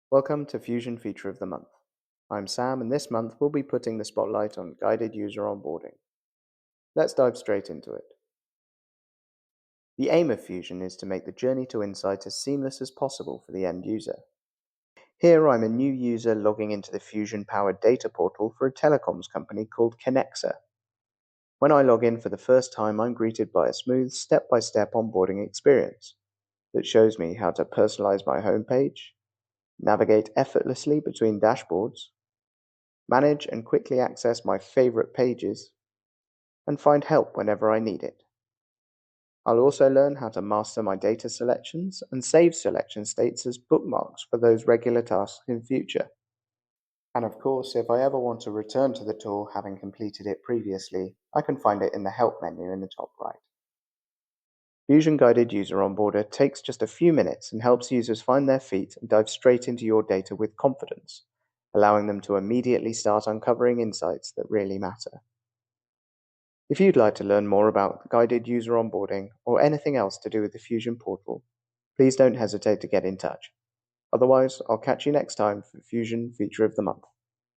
Welcome to Fusion Feature of the Month. I'm Sam, and this month we'll be putting the spotlight on guided user onboarding. Let's dive straight into it. The aim of Fusion is to make the journey to insight as seamless as possible for the end user. Here I'm a new user logging into the Fusion-powered data portal for a telecoms company called Connexa. When I log in for the first time, I'm greeted by a smooth step-by-step onboarding experience that shows me how to personalize my homepage, navigate effortlessly between dashboards, manage and quickly access my favorite pages, and find help whenever I need it. I'll also learn how to master my data selections and save selection states as bookmarks for those regular tasks in future. And of course, if I ever want to return to the tool having completed it previously, I can find it in the Help menu in the top right. Fusion Guided User Onboarder takes just a few minutes and helps users find their feet and dive straight into your data with confidence, allowing them to immediately start uncovering insights that really matter. If you'd like to learn more about guided user onboarding or anything else to do with the Fusion portal, please don't hesitate to get in touch. Otherwise, I'll catch you next time for Fusion Feature of the Month.